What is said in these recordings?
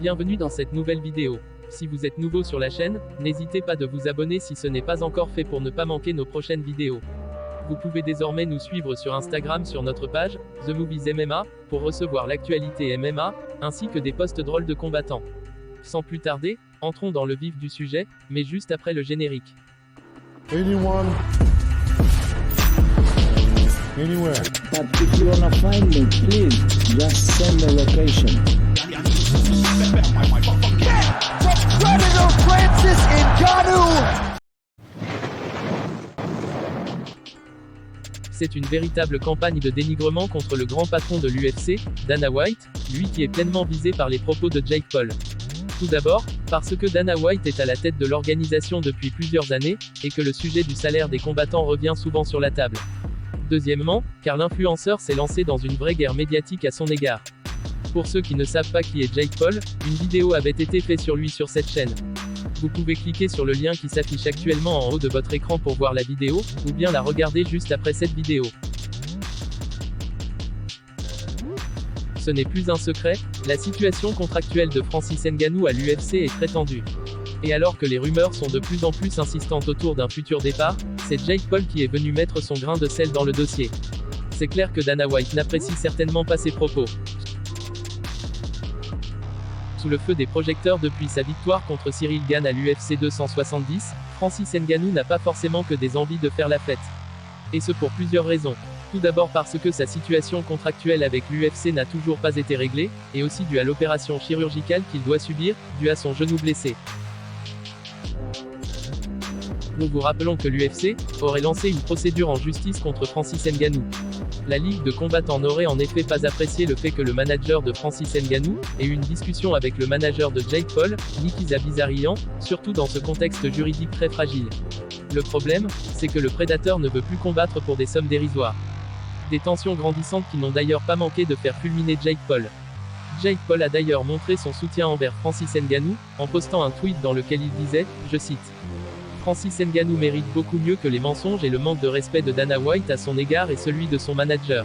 Bienvenue dans cette nouvelle vidéo. Si vous êtes nouveau sur la chaîne, n'hésitez pas de vous abonner si ce n'est pas encore fait pour ne pas manquer nos prochaines vidéos. Vous pouvez désormais nous suivre sur Instagram sur notre page, The Movies MMA, pour recevoir l'actualité MMA, ainsi que des posts drôles de combattants. Sans plus tarder, entrons dans le vif du sujet, mais juste après le générique. Anyone, anywhere. But if you wanna find me, please just send the location. Predator Francis Ngannou. C'est une véritable campagne de dénigrement contre le grand patron de l'UFC, Dana White, lui qui est pleinement visé par les propos de Jake Paul. Tout d'abord, parce que Dana White est à la tête de l'organisation depuis plusieurs années, et que le sujet du salaire des combattants revient souvent sur la table. Deuxièmement, car l'influenceur s'est lancé dans une vraie guerre médiatique à son égard. Pour ceux qui ne savent pas qui est Jake Paul, une vidéo avait été faite sur lui sur cette chaîne. Vous pouvez cliquer sur le lien qui s'affiche actuellement en haut de votre écran pour voir la vidéo, ou bien la regarder juste après cette vidéo. Ce n'est plus un secret, la situation contractuelle de Francis Ngannou à l'UFC est très tendue. Et alors que les rumeurs sont de plus en plus insistantes autour d'un futur départ, c'est Jake Paul qui est venu mettre son grain de sel dans le dossier. C'est clair que Dana White n'apprécie certainement pas ses propos. Sous le feu des projecteurs depuis sa victoire contre Cyril Gane à l'UFC 270, Francis Ngannou n'a pas forcément que des envies de faire la fête. Et ce pour plusieurs raisons. Tout d'abord parce que sa situation contractuelle avec l'UFC n'a toujours pas été réglée, et aussi dû à l'opération chirurgicale qu'il doit subir, dû à son genou blessé. Nous vous rappelons que l'UFC aurait lancé une procédure en justice contre Francis Ngannou. La Ligue de combattants n'aurait en effet pas apprécié le fait que le manager de Francis Ngannou ait eu une discussion avec le manager de Jake Paul, Nikiza Bizarrian, surtout dans ce contexte juridique très fragile. Le problème, c'est que le prédateur ne veut plus combattre pour des sommes dérisoires. Des tensions grandissantes qui n'ont d'ailleurs pas manqué de faire fulminer Jake Paul. Jake Paul a d'ailleurs montré son soutien envers Francis Ngannou, en postant un tweet dans lequel il disait, je cite, Francis Ngannou mérite beaucoup mieux que les mensonges et le manque de respect de Dana White à son égard et celui de son manager.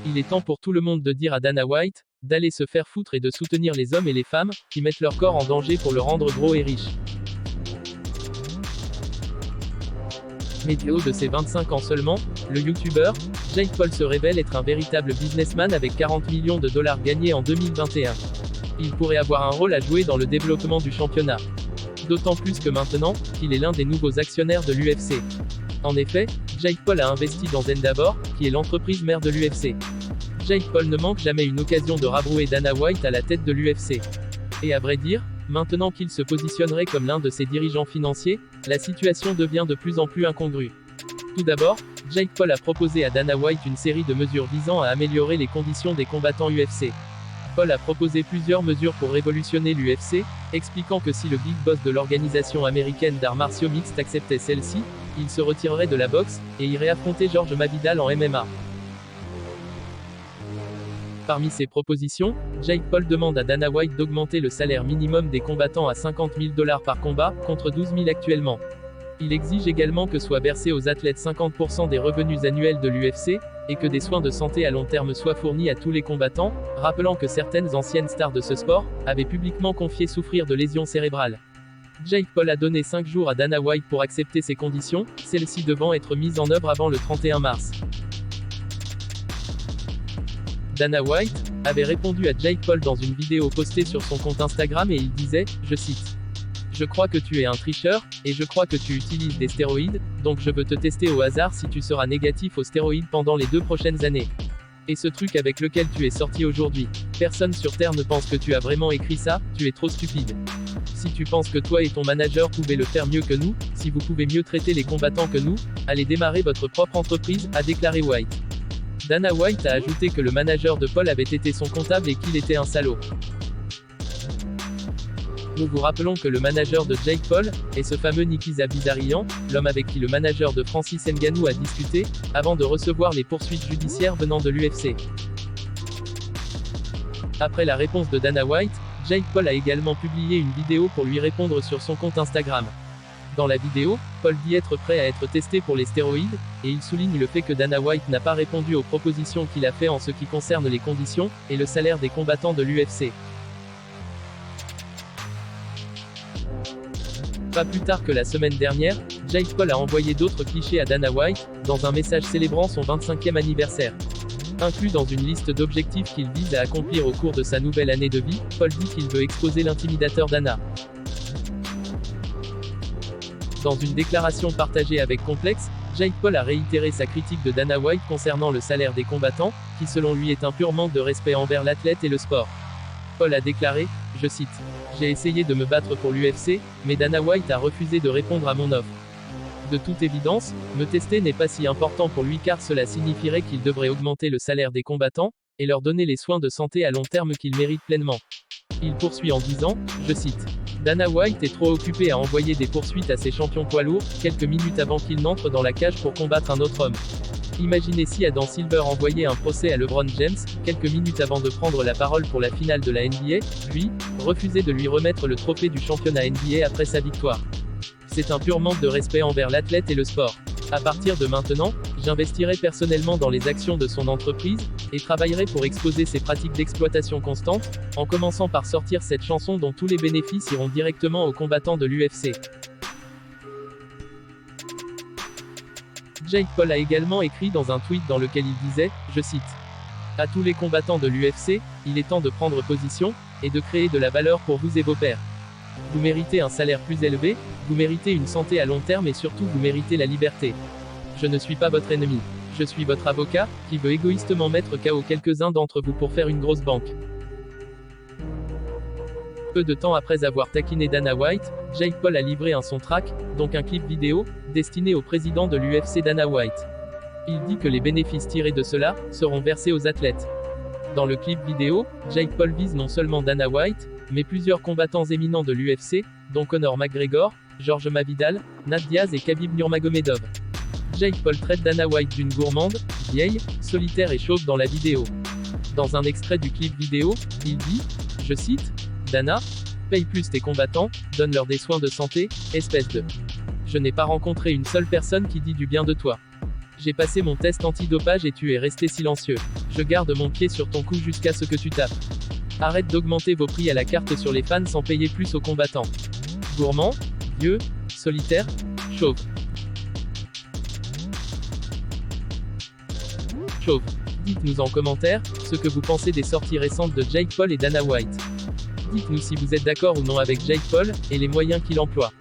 Il est temps pour tout le monde de dire à Dana White, d'aller se faire foutre et de soutenir les hommes et les femmes, qui mettent leur corps en danger pour le rendre gros et riche. Médio de ses 25 ans seulement, le YouTuber, Jake Paul se révèle être un véritable businessman avec 40 millions de dollars gagnés en 2021. Il pourrait avoir un rôle à jouer dans le développement du championnat. D'autant plus que maintenant, qu'il est l'un des nouveaux actionnaires de l'UFC. En effet, Jake Paul a investi dans Endeavor, qui est l'entreprise mère de l'UFC. Jake Paul ne manque jamais une occasion de rabrouer Dana White à la tête de l'UFC. Et à vrai dire, maintenant qu'il se positionnerait comme l'un de ses dirigeants financiers, la situation devient de plus en plus incongrue. Tout d'abord, Jake Paul a proposé à Dana White une série de mesures visant à améliorer les conditions des combattants UFC. Paul a proposé plusieurs mesures pour révolutionner l'UFC, expliquant que si le big boss de l'organisation américaine d'arts martiaux mixtes acceptait celle-ci, il se retirerait de la boxe, et irait affronter George Masvidal en MMA. Parmi ces propositions, Jake Paul demande à Dana White d'augmenter le salaire minimum des combattants à 50 000 $ par combat, contre 12 000 actuellement. Il exige également que soient versés aux athlètes 50% des revenus annuels de l'UFC, et que des soins de santé à long terme soient fournis à tous les combattants, rappelant que certaines anciennes stars de ce sport avaient publiquement confié souffrir de lésions cérébrales. Jake Paul a donné 5 jours à Dana White pour accepter ces conditions, celles-ci devant être mises en œuvre avant le 31 mars. Dana White avait répondu à Jake Paul dans une vidéo postée sur son compte Instagram et il disait, je cite, je crois que tu es un tricheur, et je crois que tu utilises des stéroïdes, donc je veux te tester au hasard si tu seras négatif aux stéroïdes pendant les 2 prochaines années. Et ce truc avec lequel tu es sorti aujourd'hui, personne sur Terre ne pense que tu as vraiment écrit ça, tu es trop stupide. Si tu penses que toi et ton manager pouvez le faire mieux que nous, si vous pouvez mieux traiter les combattants que nous, allez démarrer votre propre entreprise, a déclaré White. Dana White a ajouté que le manager de Paul avait été son comptable et qu'il était un salaud. Nous vous rappelons que le manager de Jake Paul est ce fameux Nikiza Bizarrian, l'homme avec qui le manager de Francis Ngannou a discuté, avant de recevoir les poursuites judiciaires venant de l'UFC. Après la réponse de Dana White, Jake Paul a également publié une vidéo pour lui répondre sur son compte Instagram. Dans la vidéo, Paul dit être prêt à être testé pour les stéroïdes, et il souligne le fait que Dana White n'a pas répondu aux propositions qu'il a fait en ce qui concerne les conditions et le salaire des combattants de l'UFC. Pas plus tard que la semaine dernière, Jake Paul a envoyé d'autres clichés à Dana White, dans un message célébrant son 25e anniversaire. Inclus dans une liste d'objectifs qu'il vise à accomplir au cours de sa nouvelle année de vie, Paul dit qu'il veut exposer l'intimidateur Dana. Dans une déclaration partagée avec Complex, Jake Paul a réitéré sa critique de Dana White concernant le salaire des combattants, qui selon lui est un pur manque de respect envers l'athlète et le sport. Paul a déclaré, je cite, « J'ai essayé de me battre pour l'UFC, mais Dana White a refusé de répondre à mon offre. De toute évidence, me tester n'est pas si important pour lui car cela signifierait qu'il devrait augmenter le salaire des combattants, et leur donner les soins de santé à long terme qu'ils méritent pleinement. » Il poursuit en disant, je cite, « Dana White est trop occupé à envoyer des poursuites à ses champions poids lourds, quelques minutes avant qu'il n'entre dans la cage pour combattre un autre homme. Imaginez si Adam Silver envoyait un procès à LeBron James, quelques minutes avant de prendre la parole pour la finale de la NBA, lui, refusait de lui remettre le trophée du championnat NBA après sa victoire. C'est un pur manque de respect envers l'athlète et le sport. À partir de maintenant, j'investirai personnellement dans les actions de son entreprise, et travaillerai pour exposer ses pratiques d'exploitation constante, en commençant par sortir cette chanson dont tous les bénéfices iront directement aux combattants de l'UFC. Jake Paul a également écrit dans un tweet dans lequel il disait, je cite, « À tous les combattants de l'UFC, il est temps de prendre position, et de créer de la valeur pour vous et vos pairs. Vous méritez un salaire plus élevé, vous méritez une santé à long terme et surtout vous méritez la liberté. Je ne suis pas votre ennemi. Je suis votre avocat, qui veut égoïstement mettre KO quelques-uns d'entre vous pour faire une grosse banque. » Peu de temps après avoir taquiné Dana White, Jake Paul a livré un son track, donc un clip vidéo, destiné au président de l'UFC Dana White. Il dit que les bénéfices tirés de cela seront versés aux athlètes. Dans le clip vidéo, Jake Paul vise non seulement Dana White, mais plusieurs combattants éminents de l'UFC, dont Conor McGregor, George Masvidal, Nat Diaz et Khabib Nurmagomedov. Jake Paul traite Dana White d'une gourmande, vieille, solitaire et chauve dans la vidéo. Dans un extrait du clip vidéo, il dit, je cite, « Dana, paye plus tes combattants, donne-leur des soins de santé, espèce de... Je n'ai pas rencontré une seule personne qui dit du bien de toi. J'ai passé mon test antidopage et tu es resté silencieux. Je garde mon pied sur ton cou jusqu'à ce que tu tapes. Arrête d'augmenter vos prix à la carte sur les fans sans payer plus aux combattants. Gourmand, vieux, solitaire, chauve. Chauve. Dites-nous en commentaire ce que vous pensez des sorties récentes de Jake Paul et Dana White. Dites-nous si vous êtes d'accord ou non avec Jake Paul, et les moyens qu'il emploie.